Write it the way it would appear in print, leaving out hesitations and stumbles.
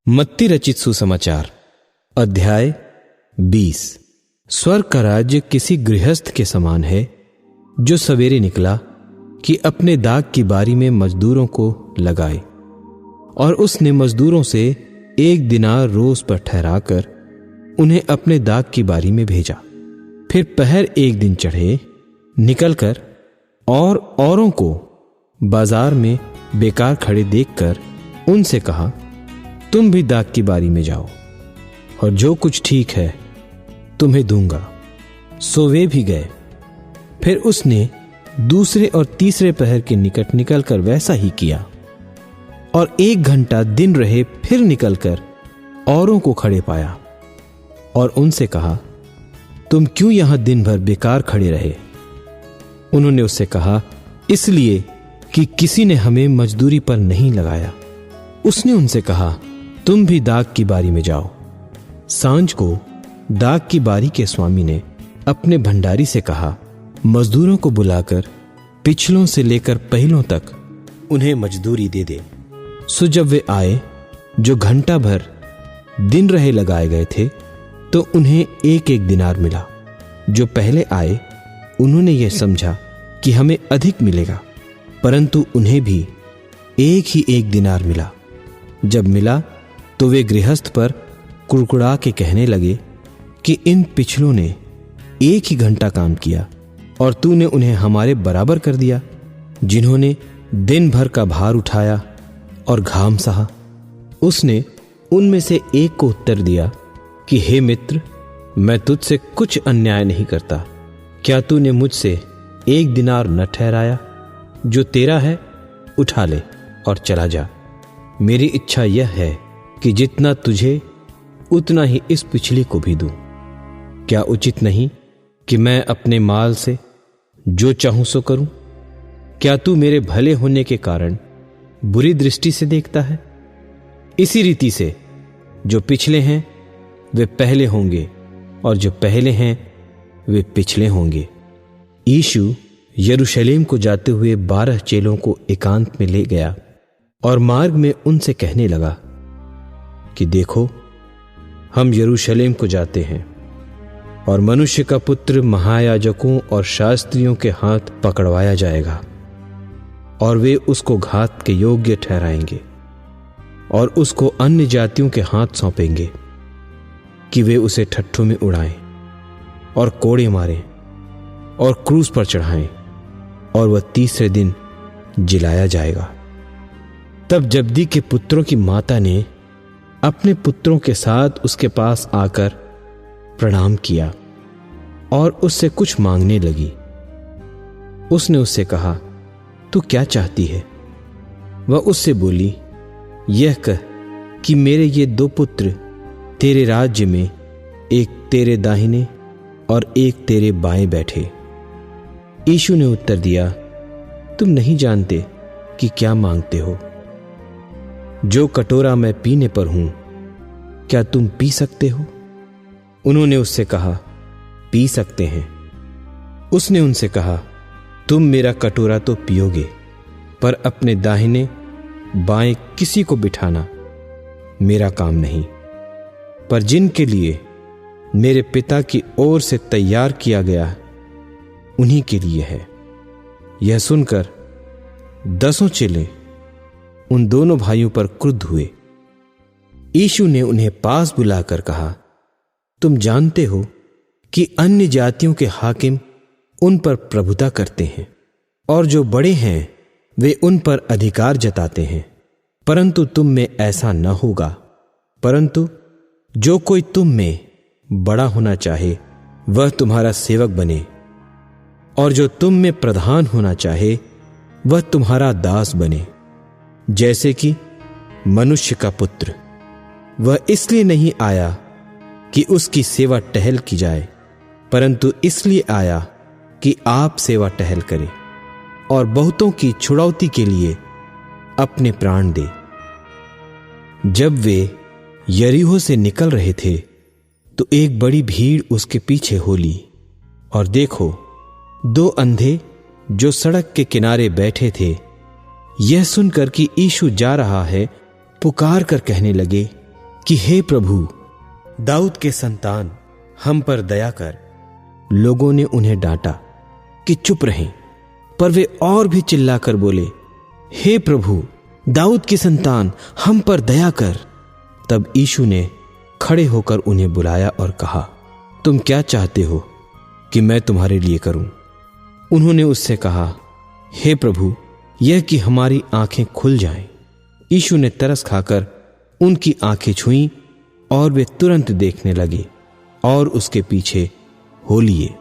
मत्ती रचित सुसमाचार अध्याय 20। स्वर्ग का राज्य किसी गृहस्थ के समान है जो सवेरे निकला कि अपने दाख की बारी में मजदूरों को लगाए, और उसने मजदूरों से 1 दिनार रोज पर ठहराकर उन्हें अपने दाख की बारी में भेजा। फिर पहर 1 दिन चढ़े निकलकर और औरों को बाजार में बेकार खड़े देखकर उनसे कहा, तुम भी दाख की बारी में जाओ और जो कुछ ठीक है तुम्हें दूंगा। सो वे भी गए। फिर उसने दूसरे और तीसरे पहर के निकट निकलकर वैसा ही किया, और 1 घंटा दिन रहे फिर निकलकर औरों को खड़े पाया और उनसे कहा, तुम क्यों यहां दिन भर बेकार खड़े रहे? उन्होंने उससे कहा, इसलिए कि किसी ने हमें मजदूरी पर नहीं लगाया। उसने उनसे कहा, तुम भी दाख की बारी में जाओ। सांझ को दाख की बारी के स्वामी ने अपने भंडारी से कहा, मजदूरों को बुलाकर पिछलों से लेकर पहिलों तक उन्हें मजदूरी दे दे। सो जब वे आए जो घंटा भर दिन रहे लगाए गए थे, तो उन्हें 1-1 दिनार मिला। जो पहले आए उन्होंने यह समझा कि हमें अधिक मिलेगा, परंतु उन्हें भी 1 दिनार मिला। जब मिला तो वे गृहस्थ पर कुड़कुड़ा के कहने लगे कि इन पिछलों ने 1 ही घंटा काम किया और तूने उन्हें हमारे बराबर कर दिया, जिन्होंने दिन भर का भार उठाया और घाम सहा। उसने उनमें से एक को उत्तर दिया कि हे मित्र, मैं तुझसे कुछ अन्याय नहीं करता। क्या तूने मुझसे 1 दिनार न ठहराया? जो तेरा है उठा ले और चला जा। मेरी इच्छा यह है कि जितना तुझे उतना ही इस पिछले को भी दूं। क्या उचित नहीं कि मैं अपने माल से जो चाहूं सो करूं? क्या तू मेरे भले होने के कारण बुरी दृष्टि से देखता है? इसी रीति से जो पिछले हैं वे पहले होंगे, और जो पहले हैं वे पिछले होंगे। यीशु यरूशलेम को जाते हुए 12 चेलों को एकांत में ले गया और मार्ग में उनसे कहने लगा कि देखो, हम यरूशलेम को जाते हैं, और मनुष्य का पुत्र महायाजकों और शास्त्रियों के हाथ पकड़वाया जाएगा, और वे उसको घात के योग्य ठहराएंगे और उसको अन्य जातियों के हाथ सौंपेंगे कि वे उसे ठट्ठों में उड़ाएं और कोड़े मारें और क्रूस पर चढ़ाएं, और वह 3रे दिन जिलाया जाएगा। तब जब्दी के पुत्रों की माता ने अपने पुत्रों के साथ उसके पास आकर प्रणाम किया और उससे कुछ मांगने लगी। उसने उससे कहा, तू क्या चाहती है? वह उससे बोली, यह कह कि मेरे ये 2 पुत्र तेरे राज्य में, एक तेरे दाहिने और एक तेरे बाएं बैठे। यीशु ने उत्तर दिया, तुम नहीं जानते कि क्या मांगते हो। जो कटोरा मैं पीने पर हूं, क्या तुम पी सकते हो? उन्होंने उससे कहा, पी सकते हैं। उसने उनसे कहा, तुम मेरा कटोरा तो पियोगे, पर अपने दाहिने बाएं किसी को बिठाना मेरा काम नहीं, पर जिनके लिए मेरे पिता की ओर से तैयार किया गया उन्हीं के लिए है। यह सुनकर 10 चेले उन दोनों भाइयों पर क्रुद्ध हुए। यीशु ने उन्हें पास बुलाकर कहा, तुम जानते हो कि अन्य जातियों के हाकिम उन पर प्रभुता करते हैं, और जो बड़े हैं वे उन पर अधिकार जताते हैं, परंतु तुम में ऐसा न होगा। परंतु जो कोई तुम में बड़ा होना चाहे वह तुम्हारा सेवक बने, और जो तुम में प्रधान होना चाहे वह तुम्हारा दास बने। जैसे कि मनुष्य का पुत्र वह इसलिए नहीं आया कि उसकी सेवा टहल की जाए, परंतु इसलिए आया कि आप सेवा टहल करें और बहुतों की छुड़ौती के लिए अपने प्राण दे। जब वे यरीहो से निकल रहे थे तो एक बड़ी भीड़ उसके पीछे हो ली, और देखो, 2 अंधे जो सड़क के किनारे बैठे थे, यह सुनकर कि यीशु जा रहा है, पुकार कर कहने लगे, कि हे प्रभु, दाऊद के संतान, हम पर दया कर। लोगों ने उन्हें डांटा कि चुप रहें, पर वे और भी चिल्लाकर बोले, हे प्रभु, दाऊद की संतान, हम पर दया कर। तब यीशु ने खड़े होकर उन्हें बुलाया और कहा, तुम क्या चाहते हो कि मैं तुम्हारे लिए करूं? उन्होंने उससे कहा, हे प्रभु, यह कि हमारी आंखें खुल जाएं। यीशु ने तरस खाकर उनकी आंखें छुईं और वे तुरंत देखने लगे और उसके पीछे हो लिए।